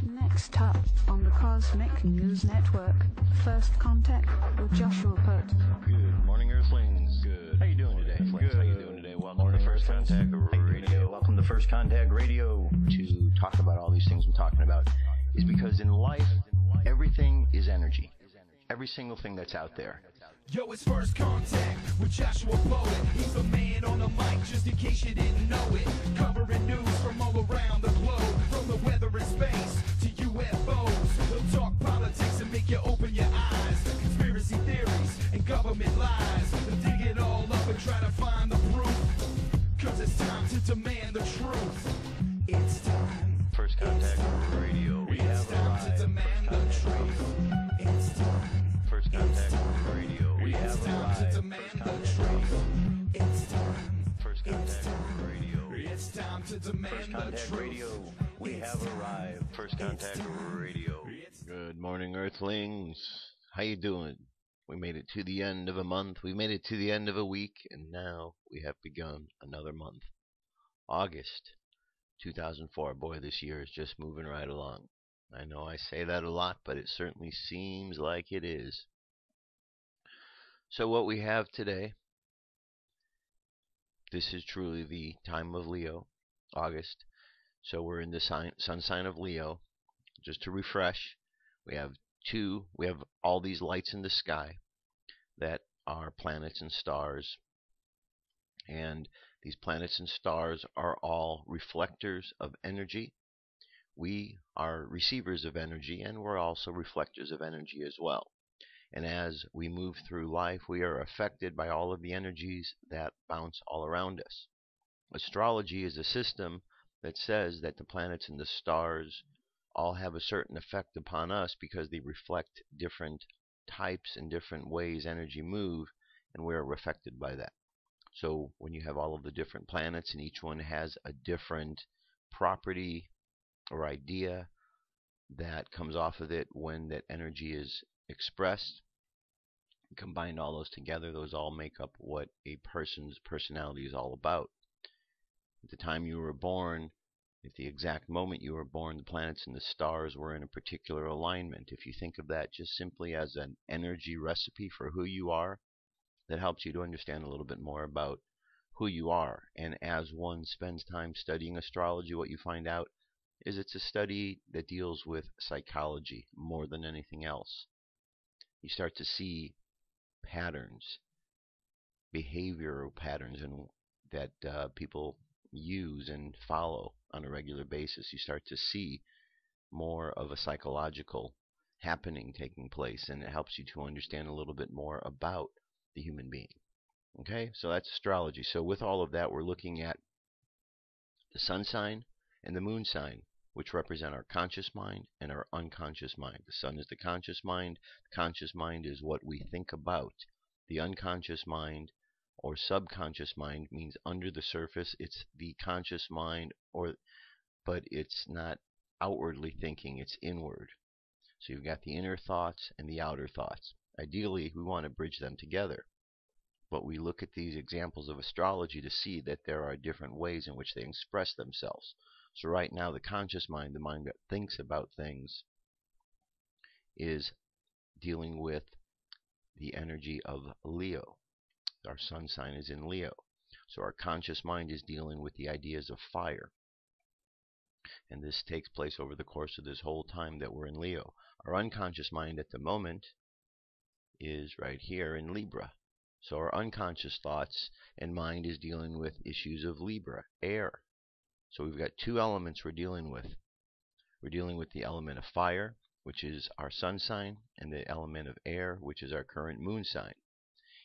Next up on the Cosmic News Network, First Contact with Joshua Pert. Good morning, Earthlings. Good. How you doing today? Good. How you doing today? Welcome to First Contact Radio. Welcome to First Contact Radio. To talk about all these things I'm talking about is because in life, everything is energy. Every single thing that's out there. Yo, it's First Contact with Joshua Poet. He's the man on the mic, just in case you didn't know it. Covering news from all around the globe, from the weather and space to UFOs. He'll talk politics and make you open your eyes. Conspiracy theories and government lies. He'll dig it all up and try to find the proof. Cause it's time to demand the truth. It's time. First Contact Radio. We have time to demand the truth. It's time. First Contact Radio. We It's have time arrived. to demand the truth. It's time. First Contact Radio. It's time to demand First the Contact truth. Radio. We have arrived. First Contact Radio. Good morning, Earthlings. How you doing? We made it to the end of a month. We made it to the end of a week, and now we have begun another month. August 2004. Boy, this year is just moving right along. I know I say that a lot, but it certainly seems like it is. So what we have today, this is truly the time of Leo, August. So we're in the sun sign of Leo. Just to refresh, we have all these lights in the sky that are planets and stars. And these planets and stars are all reflectors of energy. We are receivers of energy, and we're also reflectors of energy as well. And as we move through life, we are affected by all of the energies that bounce all around us. Astrology is a system that says that the planets and the stars all have a certain effect upon us because they reflect different types and different ways energy move, and we're affected by that. So when you have all of the different planets and each one has a different property or idea that comes off of it when that energy is expressed, combine all those together, those all make up what a person's personality is all about. At the time you were born, at the exact moment you were born, the planets and the stars were in a particular alignment. If you think of that just simply as an energy recipe for who you are, that helps you to understand a little bit more about who you are. And as one spends time studying astrology, what you find out is it's a study that deals with psychology more than anything else. You start to see patterns, behavioral patterns that people use and follow on a regular basis. You start to see more of a psychological happening taking place, and it helps you to understand a little bit more about the human being. Okay, so that's astrology. So with all of that, we're looking at the sun sign and the moon sign, which represent our conscious mind and our unconscious mind. The sun is the conscious mind. The conscious mind is what we think about. The unconscious mind or subconscious mind means under the surface. It's the conscious mind, but it's not outwardly thinking, it's inward. So you've got the inner thoughts and the outer thoughts. Ideally, we want to bridge them together. But we look at these examples of astrology to see that there are different ways in which they express themselves. So right now, the conscious mind, the mind that thinks about things, is dealing with the energy of Leo. Our sun sign is in Leo. So our conscious mind is dealing with the ideas of fire. And this takes place over the course of this whole time that we're in Leo. Our unconscious mind at the moment is right here in Libra. So our unconscious thoughts and mind is dealing with issues of Libra, air. So we've got two elements we're dealing with. We're dealing with the element of fire, which is our sun sign, and the element of air, which is our current moon sign.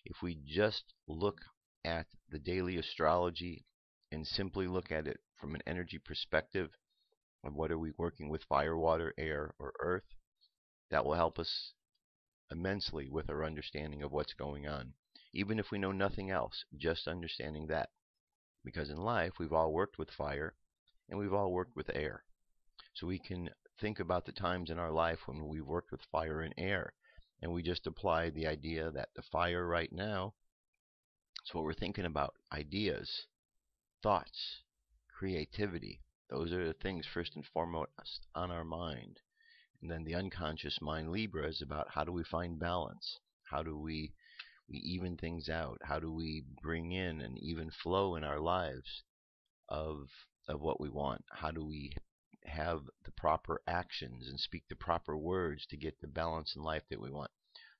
If we just look at the daily astrology and simply look at it from an energy perspective of what are we working with, fire, water, air, or earth, that will help us immensely with our understanding of what's going on. Even if we know nothing else, just understanding that. Because in life, we've all worked with fire and we've all worked with air. So we can think about the times in our life when we've worked with fire and air, and we just apply the idea that the fire right now is what we're thinking about: ideas, thoughts, creativity, Those are the things first and foremost on our mind. And then the unconscious mind, Libra, is about how do we find balance? How do we even things out? How do we bring in an even flow in our lives of what we want? How do we have the proper actions and speak the proper words to get the balance in life that we want?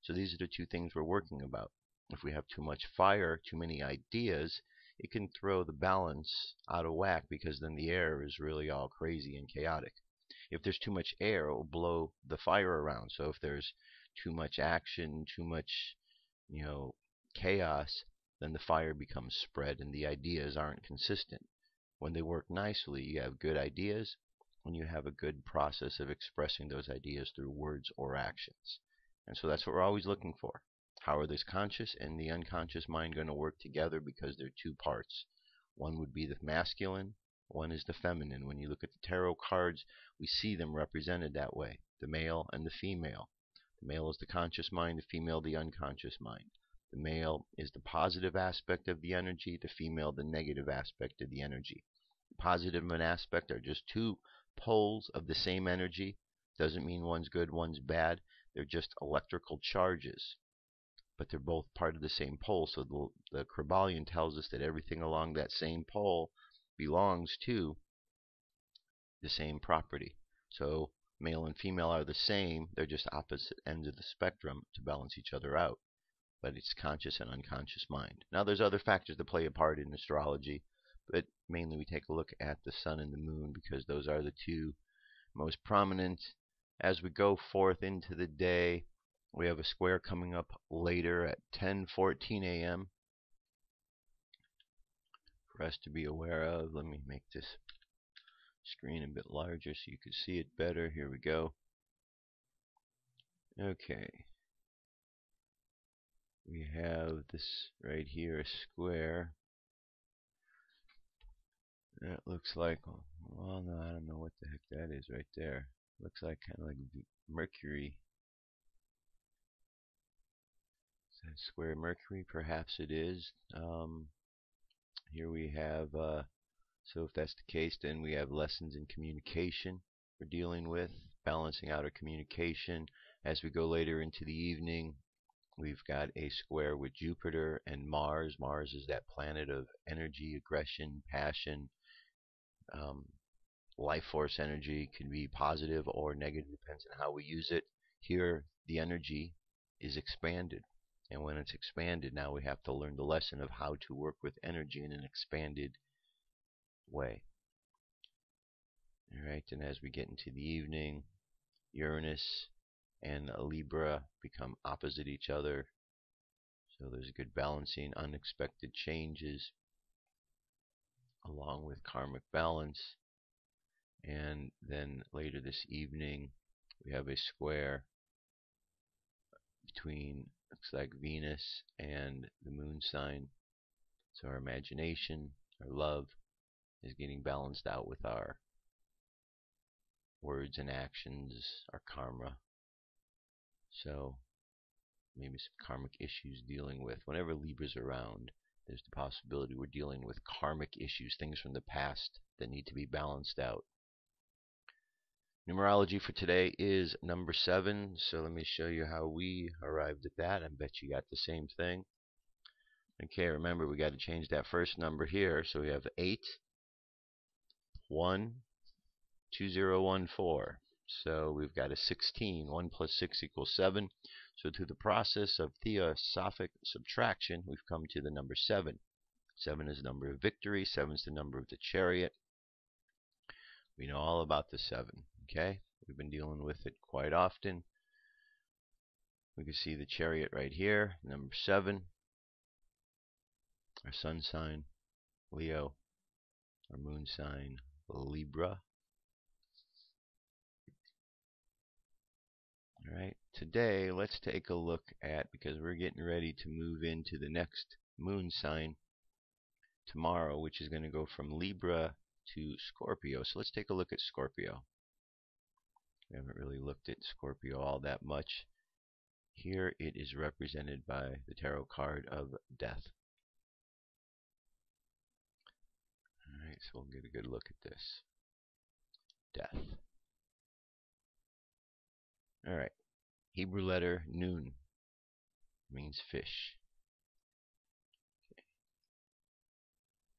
So these are the two things we're working about. If we have too much fire, too many ideas, it can throw the balance out of whack, because then the air is really all crazy and chaotic. If there's too much air, it will blow the fire around. So if there's too much action, too much, chaos, then the fire becomes spread and the ideas aren't consistent. When they work nicely, you have good ideas when you have a good process of expressing those ideas through words or actions. And so that's what we're always looking for. How are this conscious and the unconscious mind going to work together? Because they're two parts. One would be the masculine, one is the feminine. When you look at the tarot cards, we see them represented that way, the male and the female. The male is the conscious mind, the female the unconscious mind. The male is the positive aspect of the energy, the female the negative aspect of the energy. The positive and aspect are just two poles of the same energy. Doesn't mean one's good, one's bad. They're just electrical charges, but they're both part of the same pole. So the Kybalion tells us that everything along that same pole belongs to the same property. So male and female are the same. They're just opposite ends of the spectrum to balance each other out. But it's conscious and unconscious mind. Now there's other factors that play a part in astrology, but mainly we take a look at the sun and the moon, because those are the two most prominent. As we go forth into the day, we have a square coming up later at 10:14 a.m. for us to be aware of. Let me make this screen a bit larger so you can see it better. Here we go. Okay. We have this right here, a square. That looks like, well, no, I don't know what the heck that is right there. Looks like kind of like Mercury. Is that square Mercury? Perhaps it is. Here we have, so if that's the case, then we have lessons in communication we're dealing with, balancing out our communication. As we go later into the evening, we've got a square with Jupiter and Mars. Mars is that planet of energy, aggression, passion, life force energy. Can be positive or negative, depends on how we use it. Here, the energy is expanded. And when it's expanded, now we have to learn the lesson of how to work with energy in an expanded way. Alright, and as we get into the evening, Uranus and Libra become opposite each other. So there's a good balancing, unexpected changes, along with karmic balance. And then later this evening, we have a square between, looks like Venus and the moon sign. So our imagination, our love, is getting balanced out with our words and actions, our karma. So maybe some karmic issues dealing with. Whenever Libra's around, there's the possibility we're dealing with karmic issues, things from the past that need to be balanced out. Numerology for today is number 7, so let me show you how we arrived at that. I bet you got the same thing. Okay, remember we got to change that first number here, so we have 8, 1, 2014. So we've got a 16. 1 plus 6 equals 7. So through the process of theosophic subtraction, we've come to the number 7. 7 is the number of victory. 7 is the number of the chariot. We know all about the 7. Okay, we've been dealing with it quite often. We can see the chariot right here, number 7. Our sun sign, Leo. Our moon sign, Libra. Alright, today let's take a look at, because we're getting ready to move into the next moon sign tomorrow, which is going to go from Libra to Scorpio. So let's take a look at Scorpio. We haven't really looked at Scorpio all that much. Here it is represented by the tarot card of Death. Alright, so we'll get a good look at this. death. All right. Hebrew letter Nun means fish.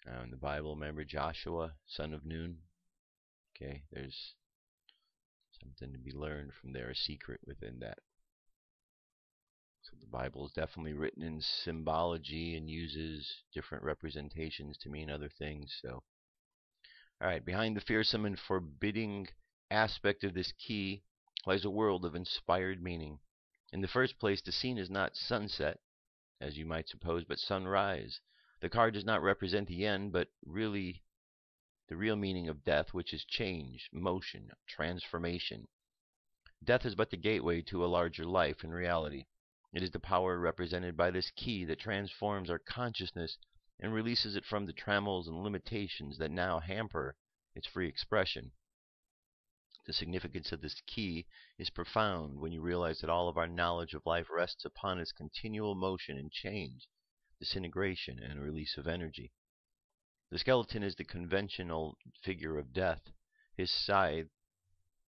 Now in the Bible, remember Joshua, son of Nun? Okay, there's something to be learned from there, a secret within that. So the Bible is definitely written in symbology and uses different representations to mean other things. So, all right, behind the fearsome and forbidding aspect of this key lies a world of inspired meaning. In the first place, the scene is not sunset, as you might suppose, but sunrise. The card does not represent the end, but really the real meaning of death, which is change, motion, transformation. Death is but the gateway to a larger life in reality. It is the power represented by this key that transforms our consciousness and releases it from the trammels and limitations that now hamper its free expression. The significance of this key is profound when you realize that all of our knowledge of life rests upon its continual motion and change, disintegration, and release of energy. The skeleton is the conventional figure of death. His scythe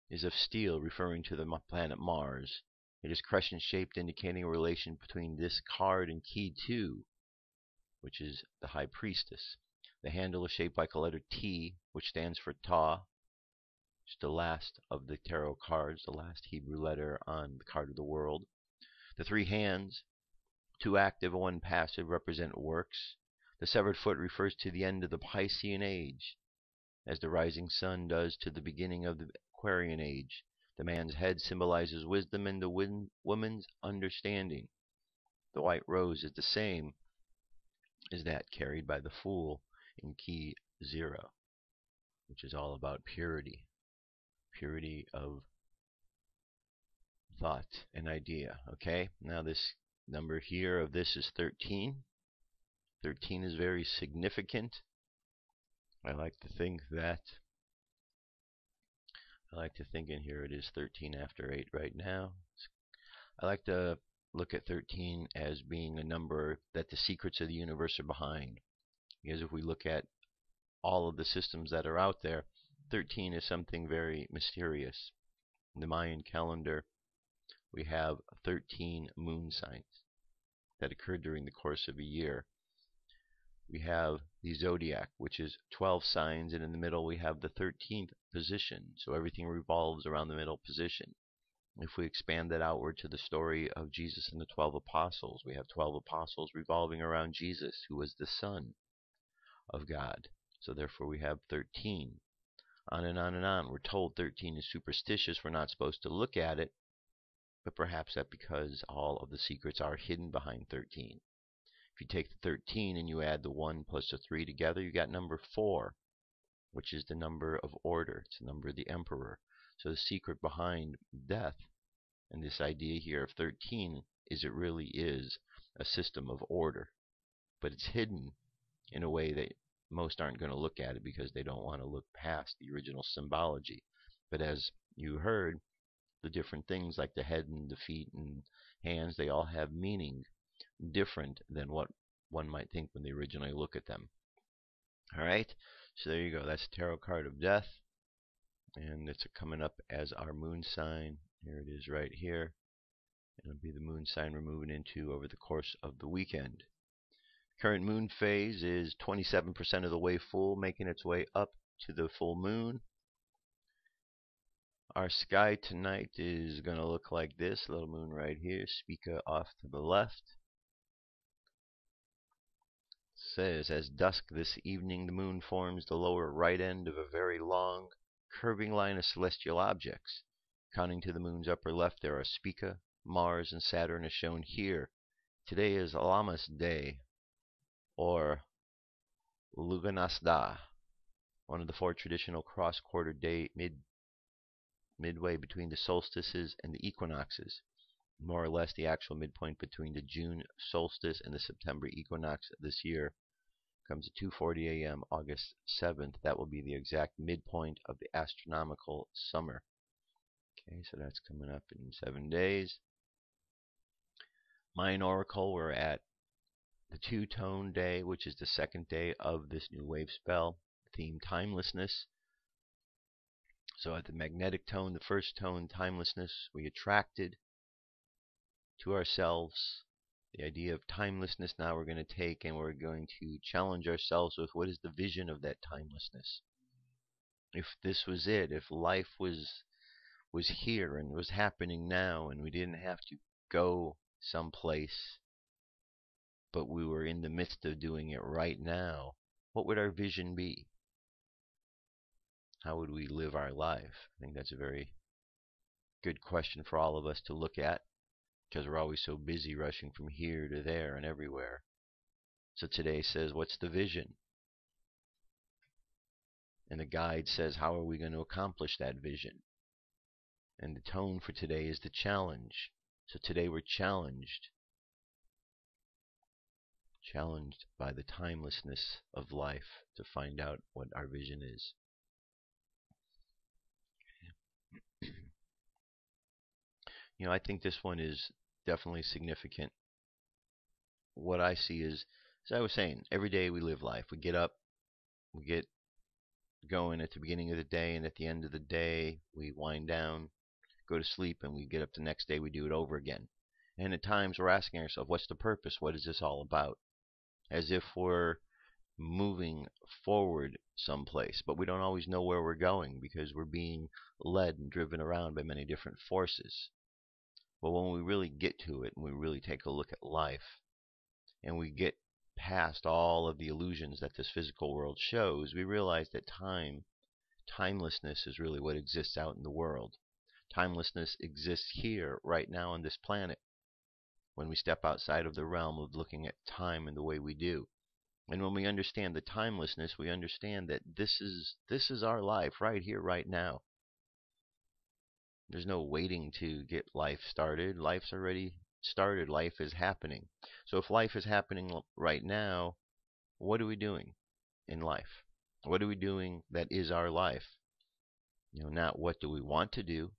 is of steel, referring to the planet Mars. It is crescent-shaped, indicating a relation between this card and key 2, which is the High Priestess. The handle is shaped like a letter T, which stands for Ta, which is the last of the tarot cards, the last Hebrew letter on the card of the world. The 3 hands, 2 active and 1 passive, represent works. The severed foot refers to the end of the Piscean age, as the rising sun does to the beginning of the Aquarian age. The man's head symbolizes wisdom and the woman's understanding. The white rose is the same as that carried by the Fool in key 0, which is all about purity. Purity of thought and idea. Okay, now this number here of this is 13. 13 is very significant. I like to think in here it is 13 after 8 right now. I like to look at 13 as being a number that the secrets of the universe are behind. Because if we look at all of the systems that are out there, 13 is something very mysterious. In the Mayan calendar, we have 13 moon signs that occurred during the course of a year. We have the zodiac, which is 12 signs, and in the middle we have the 13th position. So everything revolves around the middle position. If we expand that outward to the story of Jesus and the 12 apostles, we have 12 apostles revolving around Jesus, who was the Son of God. So therefore we have 13. On and on and on. We're told 13 is superstitious. We're not supposed to look at it, but perhaps that's because all of the secrets are hidden behind 13. If you take the 13 and you add the 1 plus the 3 together, you got number 4, which is the number of order. It's the number of the emperor. So the secret behind death and this idea here of 13 is it really is a system of order. But it's hidden in a way that most aren't going to look at it because they don't want to look past the original symbology. But as you heard, the different things like the head and the feet and hands, they all have meaning different than what one might think when they originally look at them. Alright, so there you go. That's the tarot card of death. And it's coming up as our moon sign. Here it is right here. It'll be the moon sign we're moving into over the course of the weekend. Current moon phase is 27% of the way full, making its way up to the full moon. Our sky tonight is going to look like this. Little moon right here, Spica off to the left. Says, as dusk this evening, the moon forms the lower right end of a very long, curving line of celestial objects. Counting to the moon's upper left, there are Spica, Mars, and Saturn as shown here. Today is Lammas Day, or Lugnasda, one of the 4 traditional cross-quarter day midway between the solstices and the equinoxes. More or less the actual midpoint between the June solstice and the September equinox this year comes at 2:40 a.m. August 7th. That will be the exact midpoint of the astronomical summer. Okay, so that's coming up in 7 days. Mayan Oracle, we're at the 2-tone day, which is the 2nd day of this new wave spell. Theme timelessness. So at the magnetic tone, the first tone, timelessness, we attracted to ourselves the idea of timelessness. Now we're going to take and we're going to challenge ourselves with what is the vision of that timelessness. If this was it, if life was here and was happening now, and we didn't have to go someplace, but we were in the midst of doing it right now, what would our vision be? How would we live our life? I think that's a very good question for all of us to look at, because we're always so busy rushing from here to there and everywhere. So today says, what's the vision? And the guide says, how are we going to accomplish that vision? And the tone for today is the challenge. So today we're challenged by the timelessness of life to find out what our vision is. You know, I think this one is definitely significant. What I see is, as I was saying, every day we live life. We get up, we get going at the beginning of the day, and at the end of the day, we wind down, go to sleep, and we get up the next day, we do it over again. And at times we're asking ourselves, what's the purpose? What is this all about? As if we're moving forward someplace, but we don't always know where we're going because we're being led and driven around by many different forces. But when we really get to it and we really take a look at life and we get past all of the illusions that this physical world shows, we realize that timelessness is really what exists out in the world. Timelessness exists here, right now on this planet, when we step outside of the realm of looking at time in the way we do. And when we understand the timelessness, we understand that this is our life right here, right now. There's no waiting to get life started. Life's already started. Life is happening. So if life is happening right now, what are we doing in life? What are we doing that is our life? You know, not what do we want to do,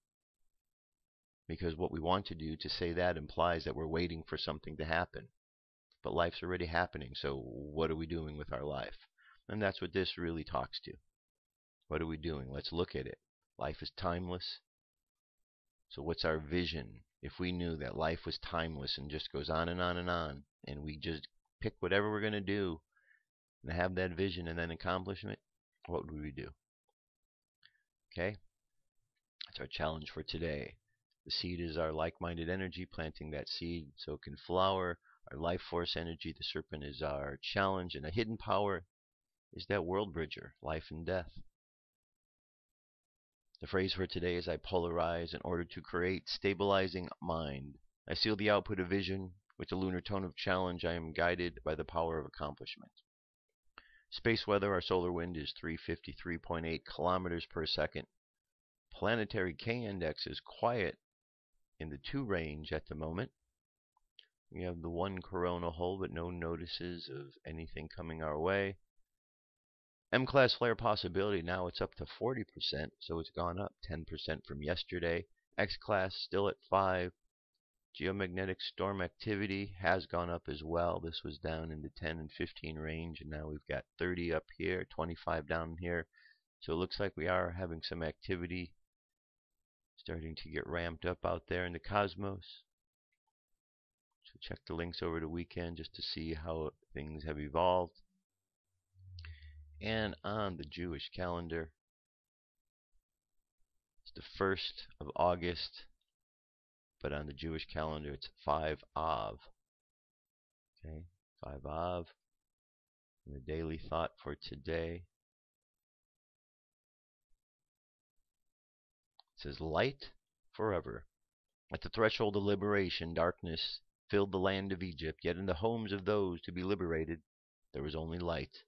because what we want to do, to say that implies that we're waiting for something to happen. But life's already happening, so what are we doing with our life? And that's what this really talks to. What are we doing? Let's look at it. Life is timeless. So what's our vision? If we knew that life was timeless and just goes on and on and on, and we just pick whatever we're going to do and have that vision and then accomplishment, what would we do? Okay? That's our challenge for today. The seed is our like-minded energy, planting that seed so it can flower. Our life force energy, the serpent, is our challenge, and a hidden power is that world bridger, life and death. The phrase for today is I polarize in order to create stabilizing mind. I seal the output of vision with the lunar tone of challenge. I am guided by the power of accomplishment. Space weather, our solar wind is 353.8 kilometers per second. Planetary K-index is quiet in the 2 range at the moment. We have the 1 corona hole, but no notices of anything coming our way. M-class flare possibility, now it's up to 40%, so it's gone up 10% from yesterday. X-class still at 5. Geomagnetic storm activity has gone up as well. This was down in the 10 and 15 range, and now we've got 30 up here, 25 down here. So it looks like we are having some activity starting to get ramped up out there in the cosmos. So check the links over the weekend just to see how things have evolved. And on the Jewish calendar, it's the 1st of August, but on the Jewish calendar it's 5 Av. Okay, 5 Av. And the daily thought for today, it says, light forever. At the threshold of liberation, darkness filled the land of Egypt, yet in the homes of those to be liberated, there was only light.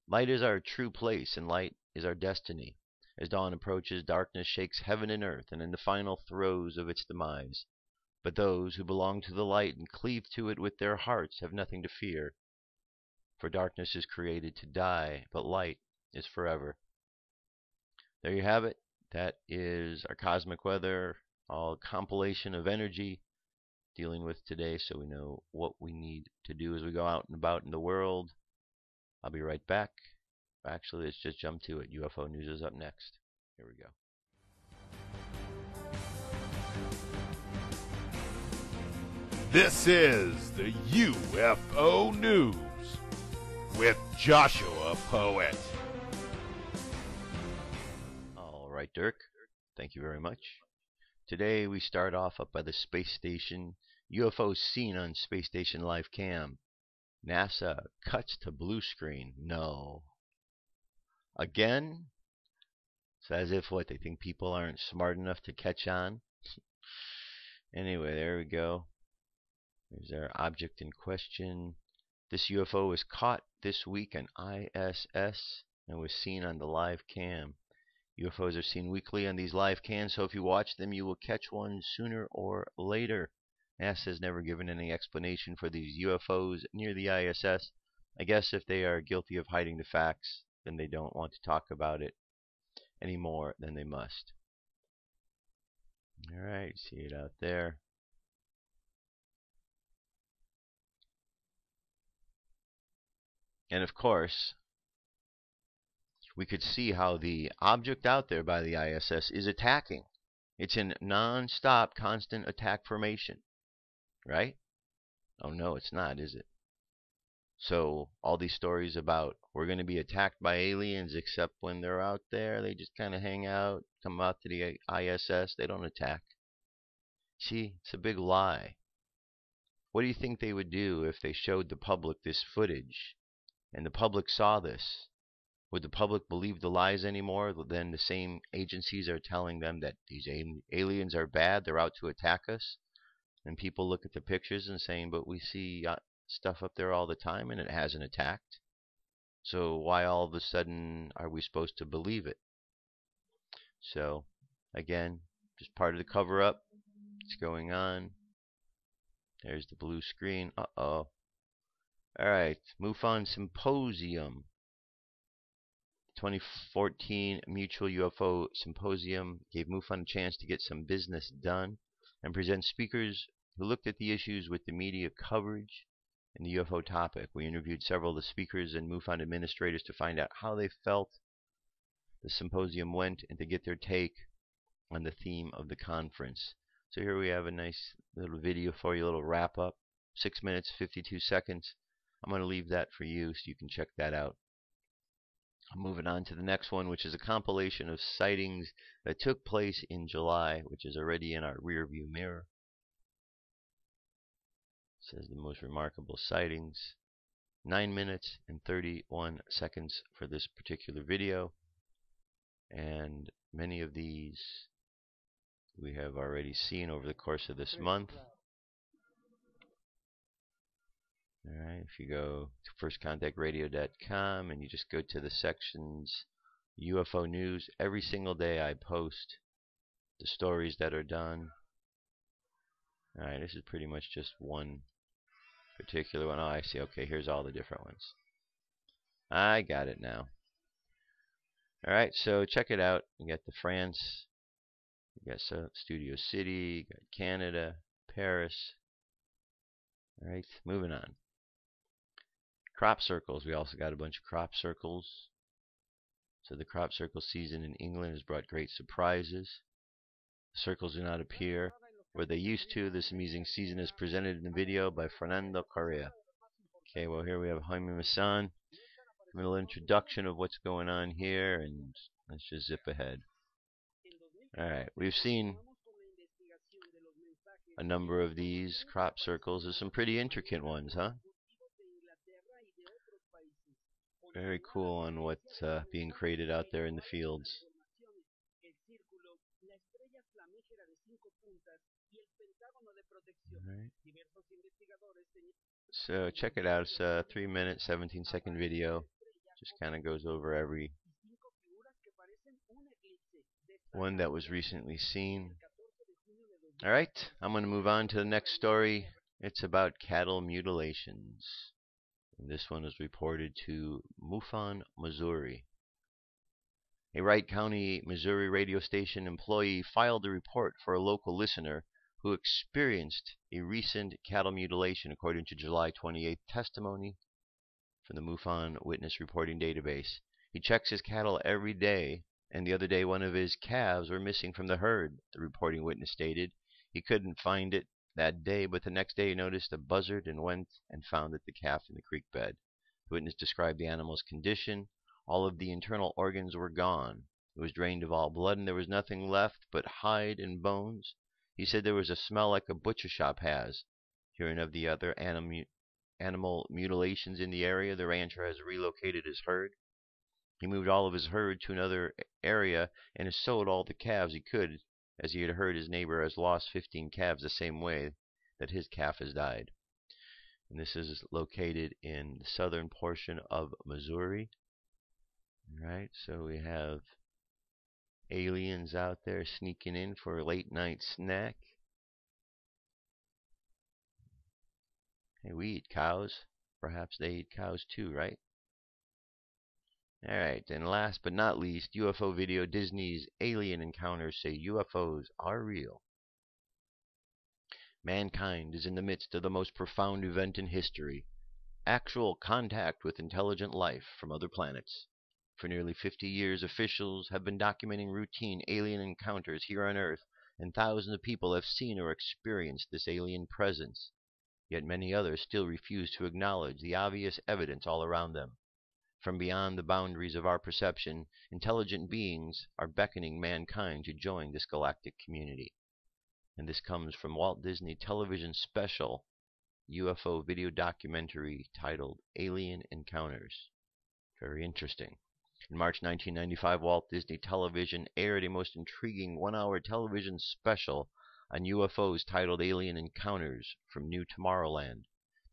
Light is our true place, and light is our destiny. As dawn approaches, darkness shakes heaven and earth, and in the final throes of its demise. But those who belong to the light and cleave to it with their hearts have nothing to fear. For darkness is created to die, but light is forever. There you have it. That is our cosmic weather, all compilation of energy dealing with today, so we know what we need to do as we go out and about in the world. I'll be right back. Actually, let's just jump to it. UFO news is up next. Here we go. This is the UFO News with Joshua Poet. All right, Dirk. Thank you very much. Today we start off up by the space station. UFOs seen on space station live cam. NASA cuts to blue screen. No. Again? It's as if what, they think people aren't smart enough to catch on? Anyway, there we go. There's our object in question. This UFO was caught this week on ISS and was seen on the live cam. UFOs are seen weekly on these live cams, so if you watch them, you will catch one sooner or later. NASA has never given any explanation for these UFOs near the ISS. I guess if they are guilty of hiding the facts, then they don't want to talk about it any more than they must. Alright, see it out there. And of course, we could see how the object out there by the ISS is attacking. It's in non-stop, constant attack formation. Right? Oh no, it's not, is it? So all these stories about we're going to be attacked by aliens, except when they're out there, they just kind of hang out, come out to the ISS, they don't attack. See, it's a big lie. What do you think they would do if they showed the public this footage and the public saw this? Would the public believe the lies anymore? Then the same agencies are telling them that these aliens are bad, they're out to attack us. And people look at the pictures and saying, but we see stuff up there all the time and it hasn't attacked. So why all of a sudden are we supposed to believe it? So, again, just part of the cover-up. What's going on? There's the blue screen. Uh-oh. Alright, MUFON Symposium. 2014 Mutual UFO Symposium gave MUFON a chance to get some business done and present speakers who looked at the issues with the media coverage and the UFO topic. We interviewed several of the speakers and MUFON administrators to find out how they felt the symposium went and to get their take on the theme of the conference. So here we have a nice little video for you, a little wrap up. 6 minutes, 52 seconds. I'm going to leave that for you so you can check that out. I'm moving on to the next one, which is a compilation of sightings that took place in July, which is already in our rear view mirror. It says the most remarkable sightings. 9 minutes and 31 seconds for this particular video. And many of these we have already seen over the course of this month. Alright, if you go to firstcontactradio.com and you just go to the sections UFO News, every single day I post the stories that are done. Alright, this is pretty much just one particular one. Oh, I see. Okay, here's all the different ones. I got it now. Alright, so check it out. You got the France, you got Studio City, you got Canada, Paris. Alright, moving on. Crop circles. We also got a bunch of crop circles. So the crop circle season in England has brought great surprises. The circles do not appear where they used to. This amusing season is presented in the video by Fernando Correa. Okay, well here we have Jaime Maussan. A little introduction of what's going on here, and let's just zip ahead. Alright, we've seen a number of these crop circles. There's some pretty intricate ones, huh? Very cool on what's being created out there in the fields. Alright. So check it out. It's a 3-minute, 17-second video. Just kind of goes over every one that was recently seen. Alright, I'm going to move on to the next story. It's about cattle mutilations. And this one is reported to MUFON, Missouri. A Wright County, Missouri radio station employee filed a report for a local listener who experienced a recent cattle mutilation, according to July 28th testimony from the MUFON Witness Reporting Database. He checks his cattle every day, and the other day one of his calves were missing from the herd, the reporting witness stated. He couldn't find it, that day, but the next day he noticed a buzzard and went and found it the calf in the creek bed. The witness described the animal's condition. All of the internal organs were gone. It was drained of all blood, and there was nothing left but hide and bones. He said there was a smell like a butcher shop has. Hearing of the other animal mutilations in the area, the rancher has relocated his herd. He moved all of his herd to another area and has sold all the calves he could, as he had heard his neighbor has lost 15 calves the same way that his calf has died. And this is located in the southern portion of Missouri. All right, so we have aliens out there sneaking in for a late night snack. Hey, we eat cows. Perhaps they eat cows too, right? Alright, and last but not least, UFO video. Disney's alien encounters say UFOs are real. Mankind is in the midst of the most profound event in history. Actual contact with intelligent life from other planets. For nearly 50 years, officials have been documenting routine alien encounters here on Earth, and thousands of people have seen or experienced this alien presence. Yet many others still refuse to acknowledge the obvious evidence all around them. From beyond the boundaries of our perception, intelligent beings are beckoning mankind to join this galactic community. And this comes from Walt Disney television special UFO video documentary titled Alien Encounters. Very interesting. In March 1995, Walt Disney Television aired a most intriguing one-hour television special on UFOs titled Alien Encounters from New Tomorrowland.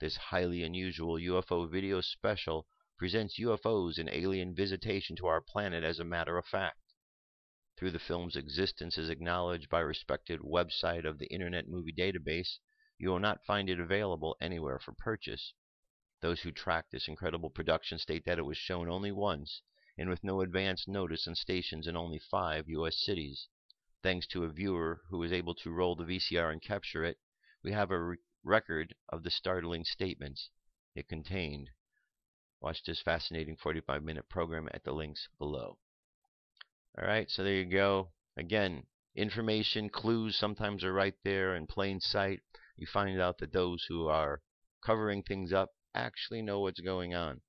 This highly unusual UFO video special presents UFOs and alien visitation to our planet as a matter of fact. Through the film's existence as acknowledged by a respected website of the Internet Movie Database, you will not find it available anywhere for purchase. Those who track this incredible production state that it was shown only once, and with no advance notice on stations in only 5 U.S. cities. Thanks to a viewer who was able to roll the VCR and capture it, we have a record of the startling statements it contained. Watch this fascinating 45-minute program at the links below. Alright, so there you go. Again, information, clues sometimes are right there in plain sight. You find out that those who are covering things up actually know what's going on.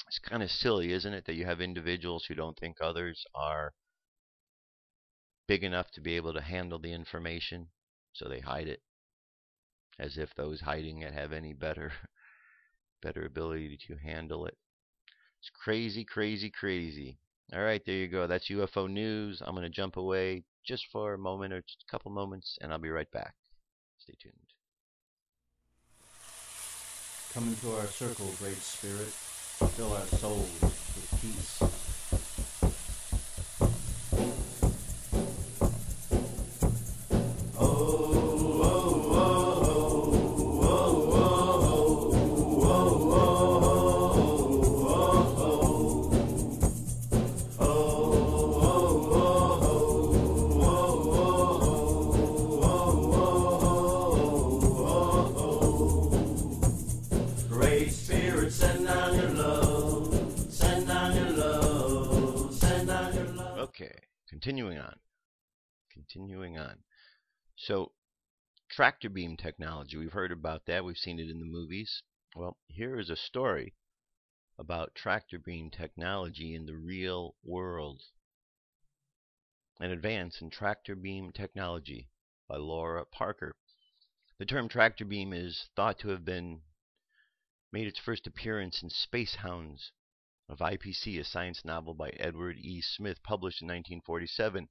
It's kind of silly, isn't it, that you have individuals who don't think others are big enough to be able to handle the information, so they hide it, as if those hiding it have any better ability to handle it. It's crazy, crazy, crazy. Alright, there you go. That's UFO news. I'm going to jump away just for a moment or just a couple moments, and I'll be right back. Stay tuned. Come into our circle, Great Spirit. Fill our souls with peace. Continuing on. So, tractor beam technology. We've heard about that. We've seen it in the movies. Well, here is a story about tractor beam technology in the real world. An advance in tractor beam technology by Laura Parker. The term tractor beam is thought to have made its first appearance in Space Hounds of IPC, a science novel by Edward E. Smith, published in 1947.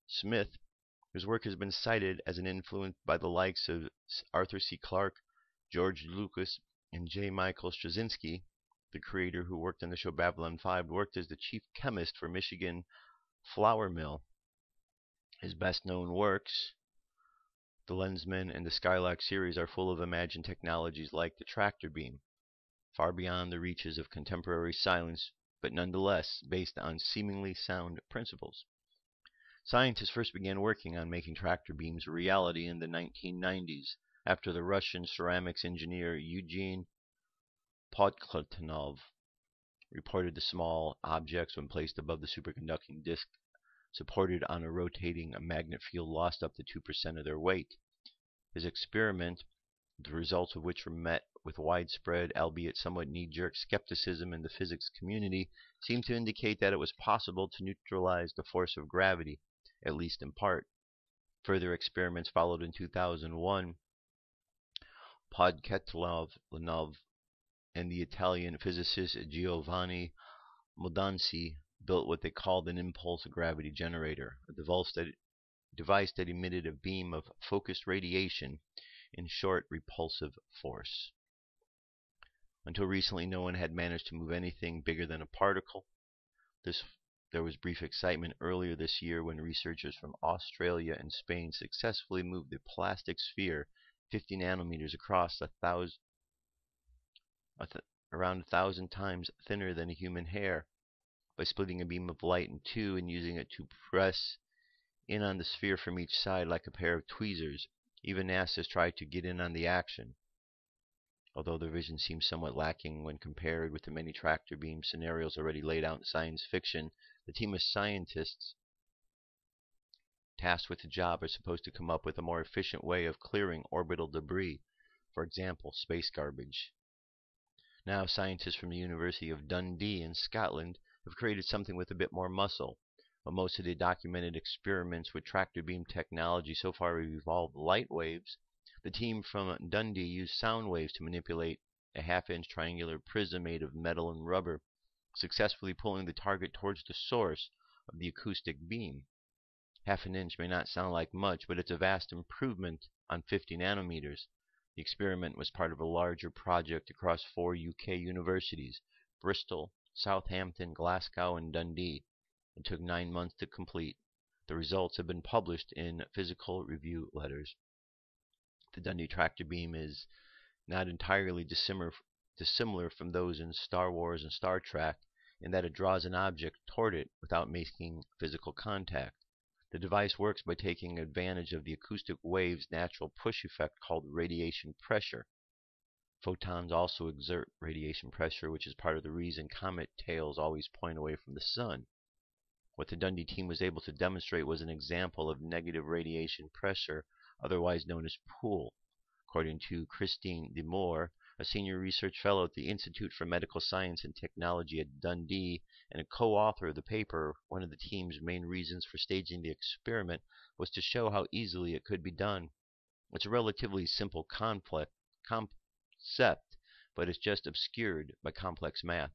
Smith, whose work has been cited as an influence by the likes of Arthur C. Clarke, George Lucas, and J. Michael Straczynski, the creator who worked on the show Babylon 5, worked as the chief chemist for Michigan Flour Mill. His best-known works, the Lensman and the Skylark series, are full of imagined technologies like the tractor beam, far beyond the reaches of contemporary science, but nonetheless based on seemingly sound principles. Scientists first began working on making tractor beams a reality in the 1990s, after the Russian ceramics engineer Eugene Podkletanov reported the small objects, when placed above the superconducting disk supported on a rotating magnet field, lost up to 2% of their weight. His experiment, the results of which were met with widespread, albeit somewhat knee-jerk, skepticism in the physics community, seemed to indicate that it was possible to neutralize the force of gravity, at least in part. Further experiments followed in 2001. Podketlanov and the Italian physicist Giovanni Modanzi built what they called an impulse gravity generator, a device that emitted a beam of focused radiation, in short, repulsive force. Until recently, no one had managed to move anything bigger than a particle. There was brief excitement earlier this year when researchers from Australia and Spain successfully moved a plastic sphere 50 nanometers across, around 1,000 times thinner than a human hair, by splitting a beam of light in two and using it to press in on the sphere from each side like a pair of tweezers. Even NASA has tried to get in on the action, although their vision seems somewhat lacking when compared with the many tractor beam scenarios already laid out in science fiction. The team of scientists tasked with the job are supposed to come up with a more efficient way of clearing orbital debris, for example, space garbage. Now, scientists from the University of Dundee in Scotland have created something with a bit more muscle. But most of the documented experiments with tractor beam technology so far have involved light waves. The team from Dundee used sound waves to manipulate a half-inch triangular prism made of metal and rubber, successfully pulling the target towards the source of the acoustic beam. Half an inch may not sound like much, but it's a vast improvement on 50 nanometers. The experiment was part of a larger project across 4 UK universities: Bristol, Southampton, Glasgow, and Dundee. It took 9 months to complete. The results have been published in physical review letters. The Dundee tractor beam is not entirely dissimilar from those in Star Wars and Star Trek, in that it draws an object toward it without making physical contact. The device works by taking advantage of the acoustic wave's natural push effect called radiation pressure. Photons also exert radiation pressure, which is part of the reason comet tails always point away from the sun. What the Dundee team was able to demonstrate was an example of negative radiation pressure, otherwise known as pool. According to Christine de Moore, a senior research fellow at the Institute for Medical Science and Technology at Dundee and a co-author of the paper, one of the team's main reasons for staging the experiment was to show how easily it could be done. It's a relatively simple concept, but it's just obscured by complex math.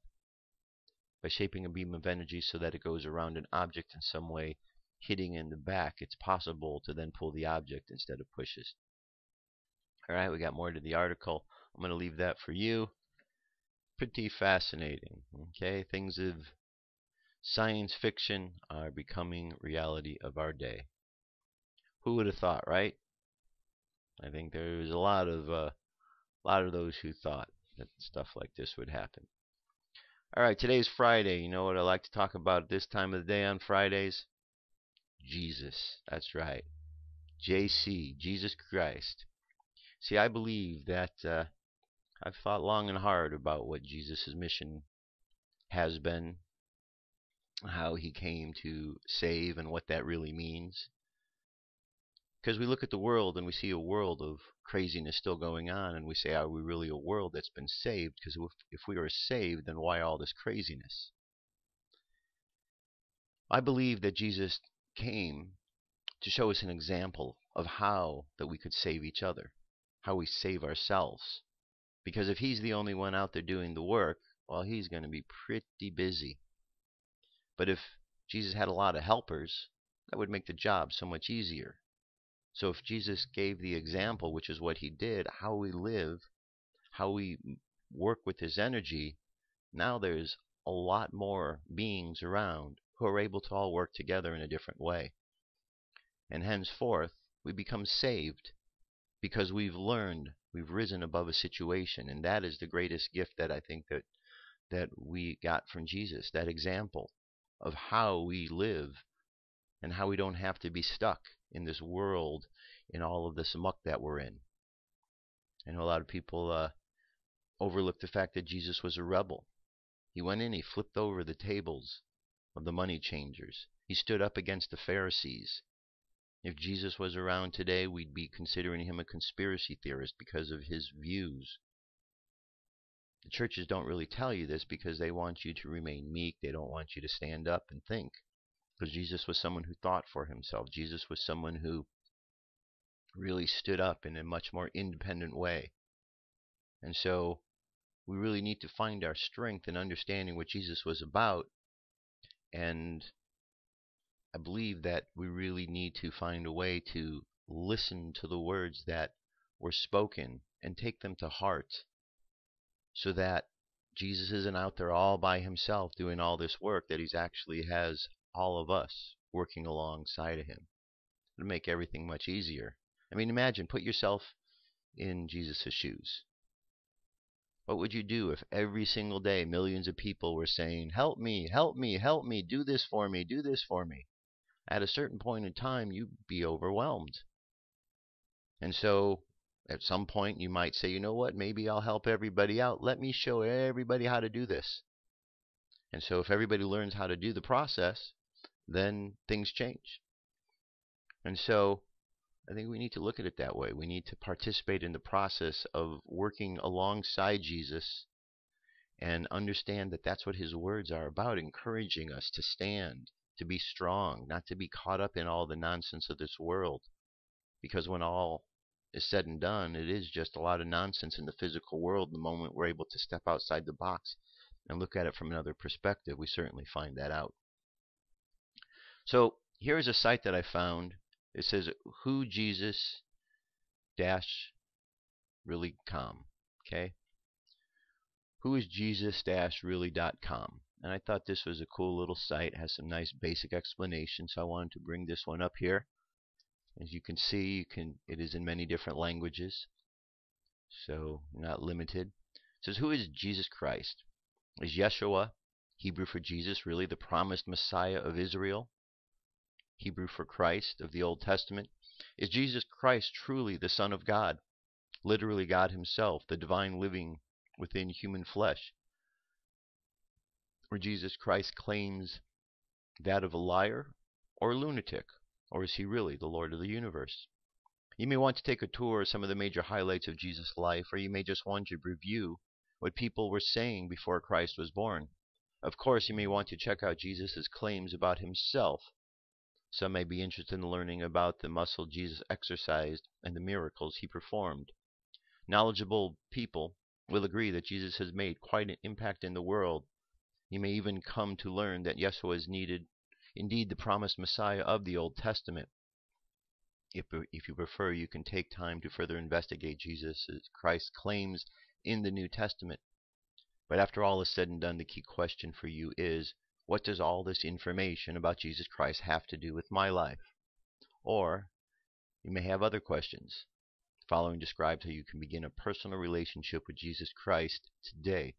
By shaping a beam of energy so that it goes around an object in some way, hitting in the back, it's possible to then pull the object instead of push it. Alright, we got more to the article. I'm going to leave that for you. Pretty fascinating. Okay, things of science fiction are becoming reality of our day. Who would have thought, right? I think there's a lot of those who thought that stuff like this would happen. Alright, today's Friday. You know what I like to talk about at this time of the day on Fridays? Jesus. That's right. JC, Jesus Christ. See, I believe that I've thought long and hard about what Jesus' mission has been, how he came to save, and what that really means. Because we look at the world and we see a world of craziness still going on, and we say, are we really a world that's been saved? Because if we are saved, then why all this craziness? I believe that Jesus came to show us an example of how that we could save each other, how we save ourselves. Because if he's the only one out there doing the work, well, he's going to be pretty busy. But if Jesus had a lot of helpers, that would make the job so much easier. So if Jesus gave the example, which is what he did, how we live, how we work with his energy, now there's a lot more beings around who are able to all work together in a different way. And henceforth, we become saved because we've learned, we've risen above a situation. And that is the greatest gift that I think that we got from Jesus, that example of how we live and how we don't have to be stuck in this world, in all of this muck that we're in. I know a lot of people overlook the fact that Jesus was a rebel. He went in, he flipped over the tables of the money changers. He stood up against the Pharisees. If Jesus was around today, we'd be considering him a conspiracy theorist because of his views. The churches don't really tell you this because they want you to remain meek. They don't want you to stand up and think. Because Jesus was someone who thought for himself. Jesus was someone who really stood up in a much more independent way. And so we really need to find our strength in understanding what Jesus was about. And I believe that we really need to find a way to listen to the words that were spoken and take them to heart, so that Jesus isn't out there all by himself doing all this work, that he actually has all of us working alongside of him. It'll make everything much easier. I mean, imagine, put yourself in Jesus' shoes. What would you do if every single day millions of people were saying, help me, help me, help me, do this for me, do this for me? At a certain point in time, you'd be overwhelmed. And so at some point you might say, you know what, maybe I'll help everybody out. Let me show everybody how to do this. And so if everybody learns how to do the process, then things change. And so I think we need to look at it that way. We need to participate in the process of working alongside Jesus and understand that that's what his words are about, encouraging us to stand, to be strong, not to be caught up in all the nonsense of this world. Because when all is said and done, it is just a lot of nonsense in the physical world. The moment we're able to step outside the box and look at it from another perspective, we certainly find that out. So here's a site that I found. It says whojesus-really.com. Okay? whoisjesus-really.com. And I thought this was a cool little site. It has some nice basic explanation, so I wanted to bring this one up here. As you can see, it is in many different languages, so you're not limited. It says, who is Jesus Christ? Is Yeshua, Hebrew for Jesus, really the promised Messiah of Israel? Hebrew for Christ of the Old Testament? Is Jesus Christ truly the Son of God? Literally God himself, the divine living within human flesh? Or Jesus Christ claims that of a liar or a lunatic? Or is he really the Lord of the universe? You may want to take a tour of some of the major highlights of Jesus' life, or you may just want to review what people were saying before Christ was born. Of course, you may want to check out Jesus' claims about himself. Some may be interested in learning about the muscle Jesus exercised and the miracles he performed. Knowledgeable people will agree that Jesus has made quite an impact in the world. You may even come to learn that Yeshua is indeed the promised Messiah of the Old Testament. If you prefer, you can take time to further investigate Jesus Christ's claims in the New Testament. But after all is said and done, the key question for you is, what does all this information about Jesus Christ have to do with my life? Or you may have other questions. The following describes how you can begin a personal relationship with Jesus Christ today.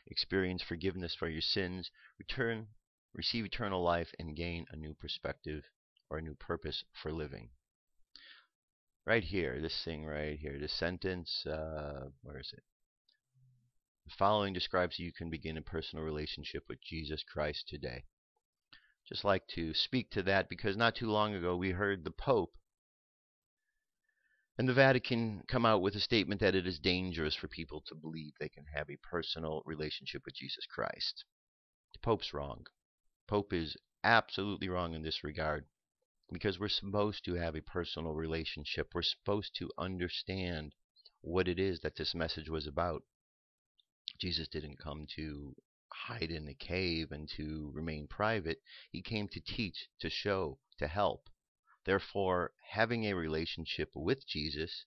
Experience forgiveness for your sins, receive eternal life, and gain a new perspective or a new purpose for living. Right here, this thing right here, this sentence, where is it? The following describes how you can begin a personal relationship with Jesus Christ today. Just like to speak to that because not too long ago we heard the Pope and the Vatican come out with a statement that it is dangerous for people to believe they can have a personal relationship with Jesus Christ. The Pope's wrong. Pope is absolutely wrong in this regard, because we're supposed to have a personal relationship. We're supposed to understand what it is that this message was about. Jesus didn't come to hide in a cave and to remain private. He came to teach, to show, to help. Therefore, having a relationship with Jesus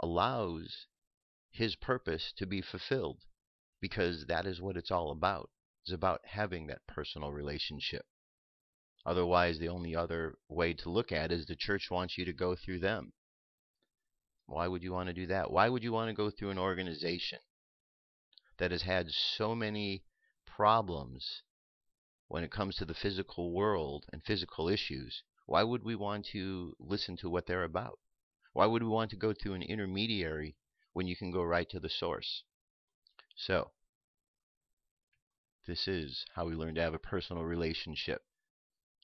allows his purpose to be fulfilled, because that is what it's all about. It's about having that personal relationship. Otherwise, the only other way to look at it is the church wants you to go through them. Why would you want to do that? Why would you want to go through an organization that has had so many problems when it comes to the physical world and physical issues? Why would we want to listen to what they're about? Why would we want to go through an intermediary when you can go right to the source? So, this is how we learn to have a personal relationship.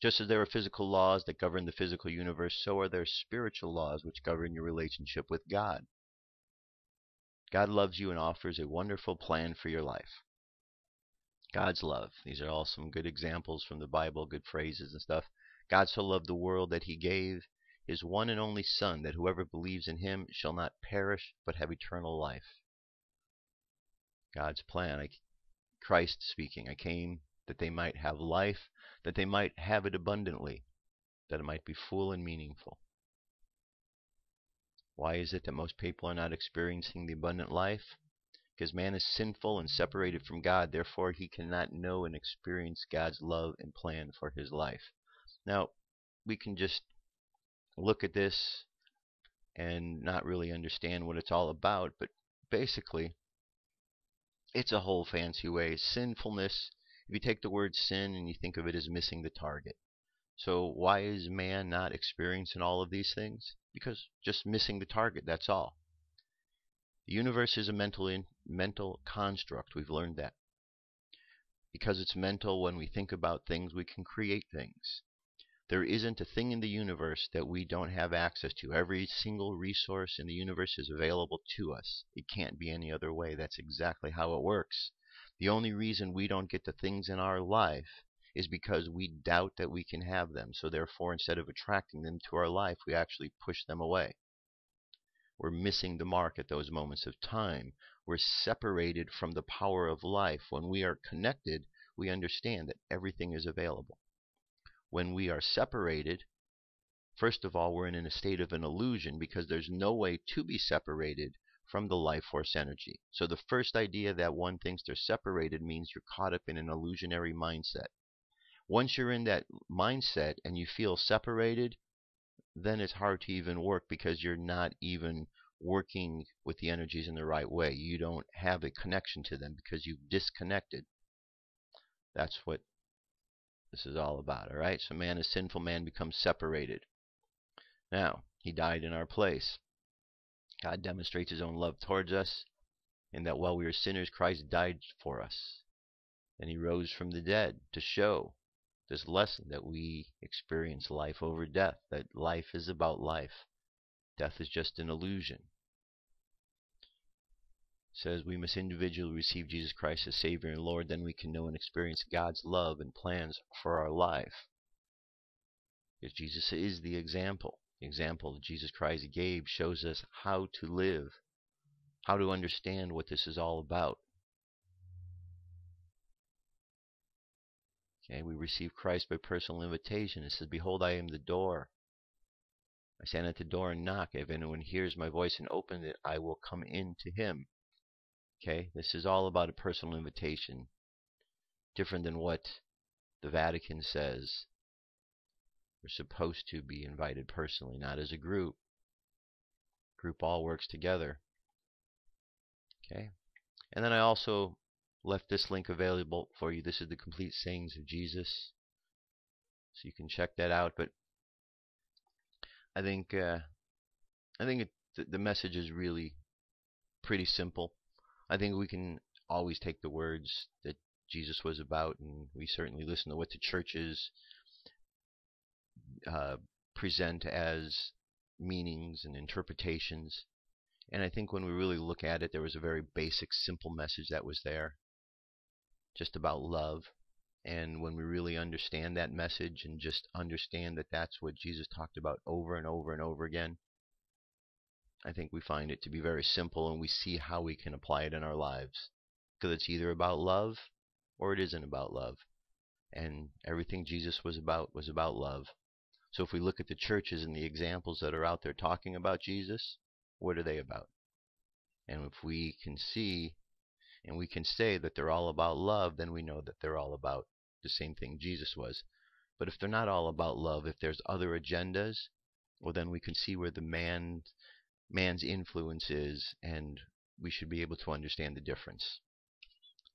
Just as there are physical laws that govern the physical universe, so are there spiritual laws which govern your relationship with God. God loves you and offers a wonderful plan for your life. God's love. These are all some good examples from the Bible, good phrases and stuff. God so loved the world that he gave his one and only Son, that whoever believes in him shall not perish but have eternal life. God's plan. Christ speaking, I came that they might have life, that they might have it abundantly, that it might be full and meaningful. Why is it that most people are not experiencing the abundant life? Because man is sinful and separated from God, therefore he cannot know and experience God's love and plan for his life. Now, we can just look at this and not really understand what it's all about, but basically, it's a whole fancy way. Sinfulness, if you take the word sin and you think of it as missing the target. So why is man not experiencing all of these things? Because just missing the target, that's all. The universe is a mental construct. We've learned that. Because it's mental, when we think about things, we can create things. There isn't a thing in the universe that we don't have access to. Every single resource in the universe is available to us. It can't be any other way. That's exactly how it works. The only reason we don't get the things in our life is because we doubt that we can have them. So therefore, instead of attracting them to our life, we actually push them away. We're missing the mark at those moments of time. We're separated from the power of life. When we are connected, we understand that everything is available. When we are separated, first of all, we're in a state of an illusion because there's no way to be separated from the life force energy. So the first idea that one thinks they're separated means you're caught up in an illusionary mindset. Once you're in that mindset and you feel separated, then it's hard to even work because you're not even working with the energies in the right way. You don't have a connection to them because you've disconnected. That's what this is all about, all right? So man is sinful, man becomes separated. Now, he died in our place. God demonstrates his own love towards us in that while we were sinners, Christ died for us. And he rose from the dead to show this lesson that we experience life over death, that life is about life. Death is just an illusion. It says we must individually receive Jesus Christ as Savior and Lord, then we can know and experience God's love and plans for our life. Because Jesus is the example. The example that Jesus Christ gave shows us how to live, how to understand what this is all about. Okay, we receive Christ by personal invitation. It says, behold, I am the door. I stand at the door and knock. If anyone hears my voice and opens it, I will come in to him. Okay, this is all about a personal invitation. Different than what the Vatican says. We're supposed to be invited personally, not as a group. Group all works together. Okay, and then I also left this link available for you. This is the complete sayings of Jesus, so you can check that out. But I think the message is really pretty simple. I think we can always take the words that Jesus was about, and we certainly listen to what the churches present as meanings and interpretations. And I think when we really look at it, there was a very basic, simple message that was there, just about love. And when we really understand that message and just understand that that's what Jesus talked about over and over and over again, I think we find it to be very simple, and we see how we can apply it in our lives. Because it's either about love or it isn't about love. And everything Jesus was about love. So if we look at the churches and the examples that are out there talking about Jesus, what are they about? And if we can see and we can say that they're all about love, then we know that they're all about the same thing Jesus was. But if they're not all about love, if there's other agendas, well, then we can see where the man's influence is, and we should be able to understand the difference.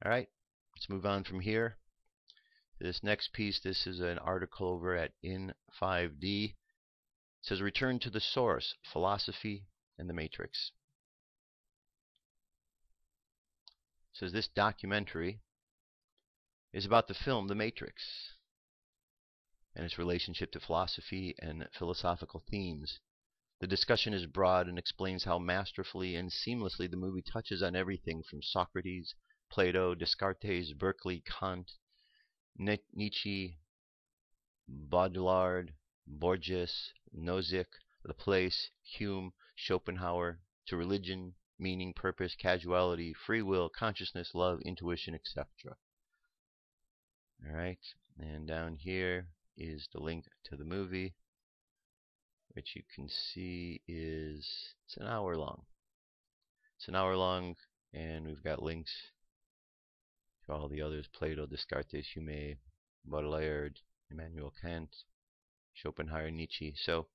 All right, let's move on from here. This next piece, this is an article over at In5D. It says, Return to the Source, Philosophy and the Matrix. It says this documentary is about the film The Matrix. and its relationship to philosophy and philosophical themes. The discussion is broad and explains how masterfully and seamlessly the movie touches on everything from Socrates, Plato, Descartes, Berkeley, Kant, Nietzsche, Baudrillard, Borges, Nozick, Laplace, Hume, Schopenhauer, to religion, meaning, purpose, casuality, free will, consciousness, love, intuition, etc. Alright, and down here is the link to the movie, which you can see it's an hour long. It's an hour long, and we've got links to all the others: Plato, Descartes, Hume, Baudrillard, Immanuel Kant, Schopenhauer, Nietzsche. So,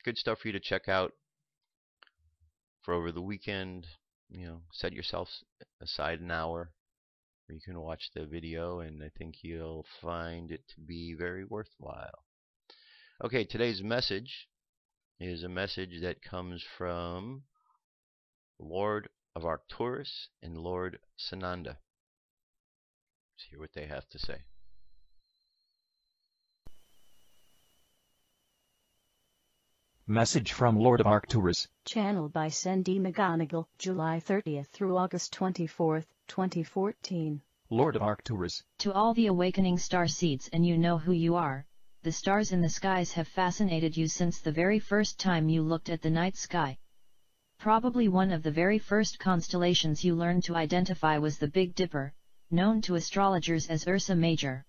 good stuff for you to check out for over the weekend. You know, set yourself aside an hour where you can watch the video, and I think you'll find it to be very worthwhile. Okay, today's message is a message that comes from Lord of Arcturus and Lord Sananda. Let's hear what they have to say. Message from Lord of Arcturus. Channeled by Sandy McGonigal, July 30th through August 24th, 2014. Lord of Arcturus. To all the awakening star seeds, and you know who you are. The stars in the skies have fascinated you since the very first time you looked at the night sky. Probably one of the very first constellations you learned to identify was the Big Dipper, known to astrologers as Ursa Major.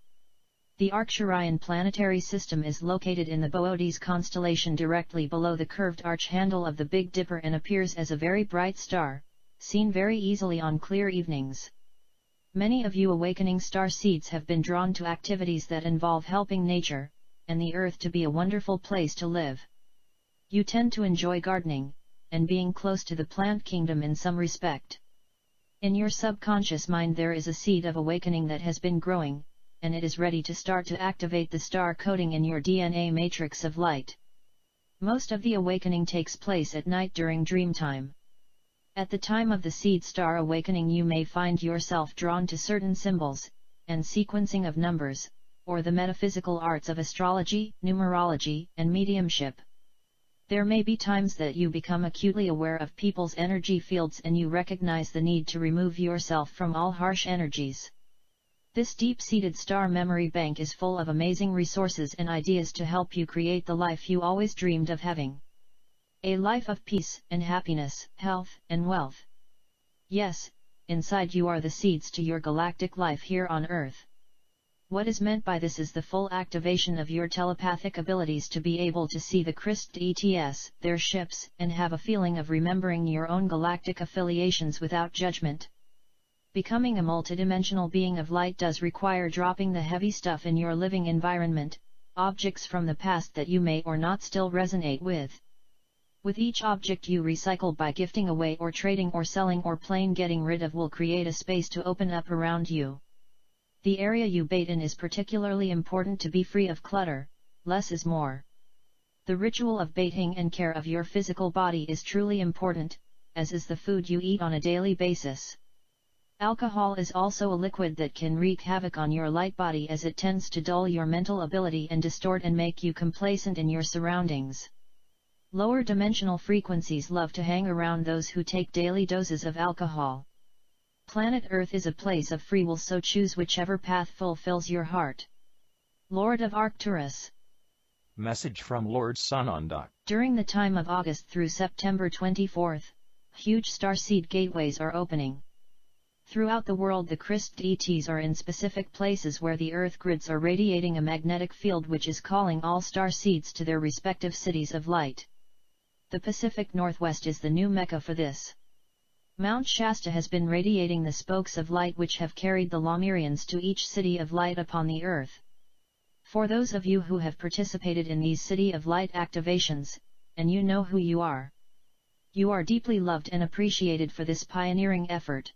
The Arcturian planetary system is located in the Boötes constellation directly below the curved arch handle of the Big Dipper and appears as a very bright star, seen very easily on clear evenings. Many of you awakening star seeds have been drawn to activities that involve helping nature and the earth to be a wonderful place to live. You tend to enjoy gardening and being close to the plant kingdom in some respect. In your subconscious mind there is a seed of awakening that has been growing, and it is ready to start to activate the star coding in your DNA matrix of light. Most of the awakening takes place at night during dream time. At the time of the seed star awakening you may find yourself drawn to certain symbols, and sequencing of numbers, or the metaphysical arts of astrology, numerology, and mediumship. There may be times that you become acutely aware of people's energy fields and you recognize the need to remove yourself from all harsh energies. This deep-seated star memory bank is full of amazing resources and ideas to help you create the life you always dreamed of having. A life of peace and happiness, health and wealth. Yes, inside you are the seeds to your galactic life here on Earth. What is meant by this is the full activation of your telepathic abilities to be able to see the Christ ETS, their ships, and have a feeling of remembering your own galactic affiliations without judgment. Becoming a multidimensional being of light does require dropping the heavy stuff in your living environment, objects from the past that you may or not still resonate with. With each object you recycle by gifting away or trading or selling or plain getting rid of will create a space to open up around you. The area you bathe in is particularly important to be free of clutter. Less is more. The ritual of bathing and care of your physical body is truly important, as is the food you eat on a daily basis. Alcohol is also a liquid that can wreak havoc on your light body as it tends to dull your mental ability and distort and make you complacent in your surroundings. Lower dimensional frequencies love to hang around those who take daily doses of alcohol. Planet Earth is a place of free will, so choose whichever path fulfills your heart. Lord of Arcturus. Message from Lord Sananda. During the time of August through September 24th, huge starseed gateways are opening. Throughout the world the Christ ETs are in specific places where the Earth grids are radiating a magnetic field which is calling all star seeds to their respective cities of light. The Pacific Northwest is the new mecca for this. Mount Shasta has been radiating the spokes of light which have carried the Lemurians to each city of light upon the Earth. For those of you who have participated in these City of Light activations, and you know who you are deeply loved and appreciated for this pioneering effort.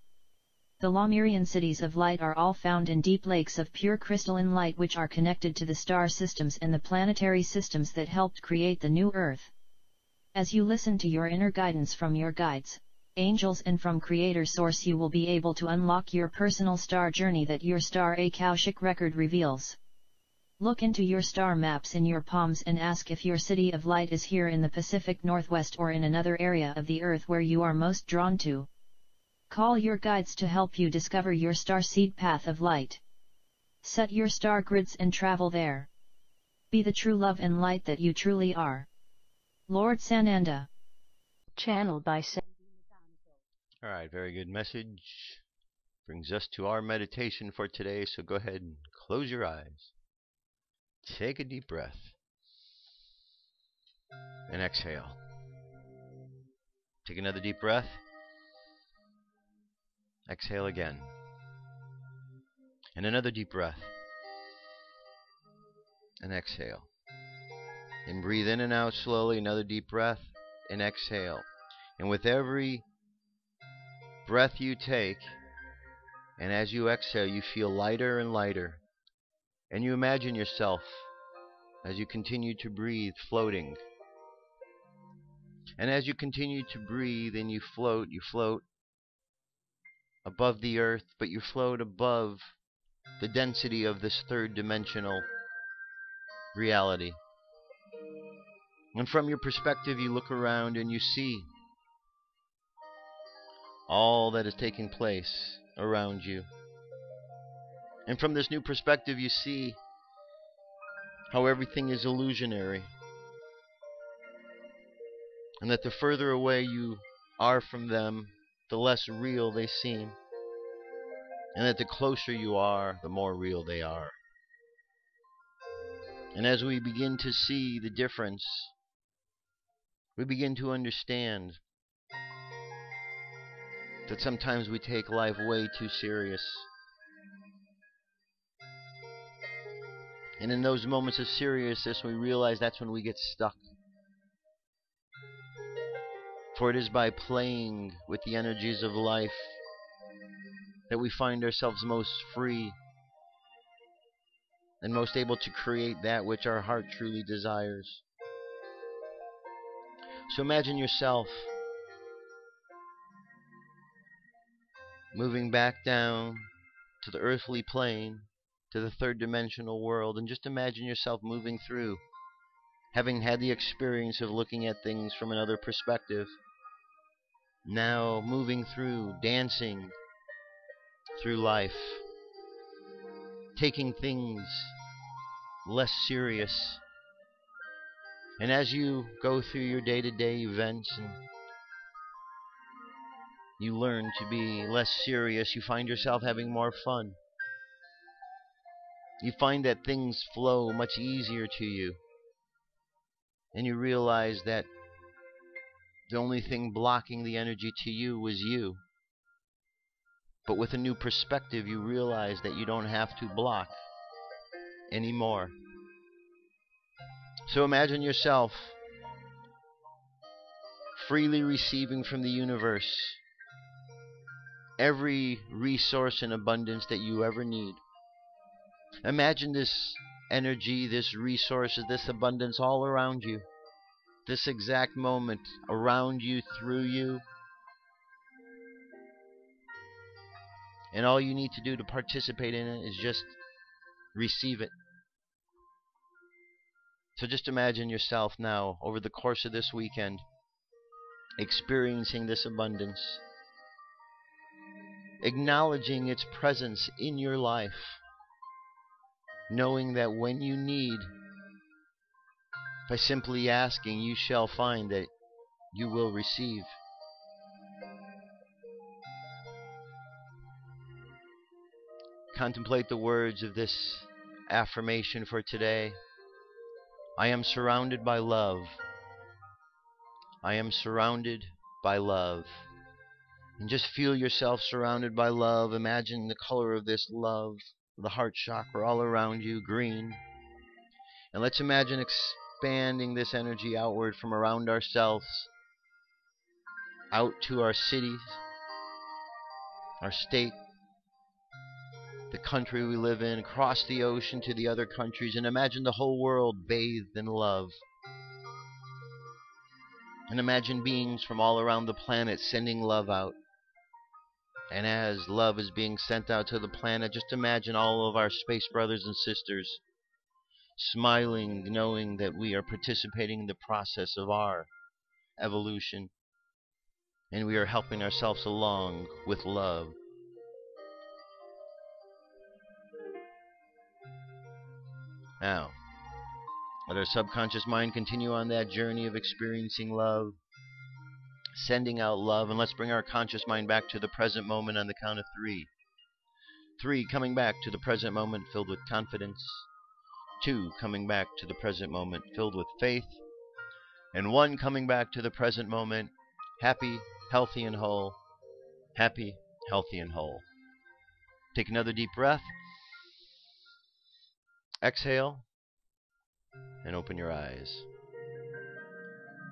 The Lemurian cities of light are all found in deep lakes of pure crystalline light which are connected to the star systems and the planetary systems that helped create the new Earth. As you listen to your inner guidance from your guides, angels and from Creator Source, you will be able to unlock your personal star journey that your star Akashic record reveals. Look into your star maps in your palms and ask if your city of light is here in the Pacific Northwest or in another area of the Earth where you are most drawn to. Call your guides to help you discover your starseed path of light. Set your star grids and travel there. Be the true love and light that you truly are. Lord Sananda. Channeled by Alright, very good message. Brings us to our meditation for today, so go ahead and close your eyes. Take a deep breath. And exhale. Take another deep breath. Exhale again. And another deep breath. And exhale. And breathe in and out slowly. Another deep breath. And exhale. And with every breath you take, and as you exhale, you feel lighter and lighter. And you imagine yourself, as you continue to breathe, floating. And as you continue to breathe and you float above the earth, but you float above the density of this third dimensional reality. And from your perspective, you look around and you see all that is taking place around you. And from this new perspective, you see how everything is illusionary. And that the further away you are from them, the less real they seem. And that the closer you are, the more real they are. And as we begin to see the difference, we begin to understand that sometimes we take life way too serious. And in those moments of seriousness, we realize that's when we get stuck. For it is by playing with the energies of life that we find ourselves most free and most able to create that which our heart truly desires. So imagine yourself moving back down to the earthly plane, to the third dimensional world, and just imagine yourself moving through, having had the experience of looking at things from another perspective. Now moving through, dancing through life, taking things less serious. And as you go through your day-to-day events and you learn to be less serious, you find yourself having more fun. You find that things flow much easier to you. And you realize that the only thing blocking the energy to you was you. But with a new perspective, you realize that you don't have to block anymore. So imagine yourself freely receiving from the universe every resource and abundance that you ever need. Imagine this energy, this resources, this abundance all around you. This exact moment, around you, through you. And all you need to do to participate in it is just receive it. So just imagine yourself now, over the course of this weekend, experiencing this abundance, acknowledging its presence in your life, knowing that when you need, by simply asking, you shall find that you will receive. Contemplate the words of this affirmation for today. I am surrounded by love. I am surrounded by love. And just feel yourself surrounded by love. Imagine the color of this love, the heart chakra all around you, green. And let's imagine expanding this energy outward from around ourselves, out to our cities, our state, the country we live in, across the ocean to the other countries, and imagine the whole world bathed in love. And imagine beings from all around the planet sending love out. And as love is being sent out to the planet, just imagine all of our space brothers and sisters smiling, knowing that we are participating in the process of our evolution, and we are helping ourselves along with love. Now, let our subconscious mind continue on that journey of experiencing love, sending out love, and let's bring our conscious mind back to the present moment on the count of 3. 3, coming back to the present moment filled with confidence. 2, coming back to the present moment filled with faith. And 1, coming back to the present moment happy, healthy, and whole. Happy, healthy, and whole. Take another deep breath. Exhale. And open your eyes.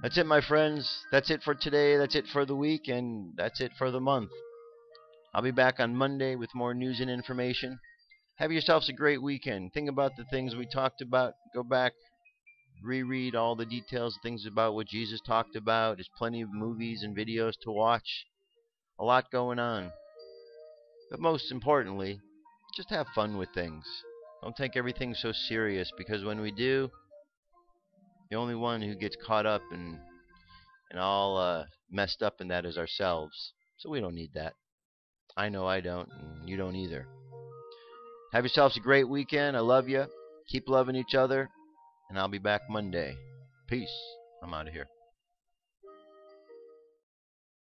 That's it, my friends. That's it for today. That's it for the week. And that's it for the month. I'll be back on Monday with more news and information. Have yourselves a great weekend. Think about the things we talked about. Go back, reread all the details, things about what Jesus talked about. There's plenty of movies and videos to watch. A lot going on. But most importantly, just have fun with things. Don't take everything so serious, because when we do, the only one who gets caught up and all messed up in that is ourselves. So we don't need that. I know I don't, and you don't either. Have yourselves a great weekend. I love you. Keep loving each other, and I'll be back Monday. Peace. I'm out of here.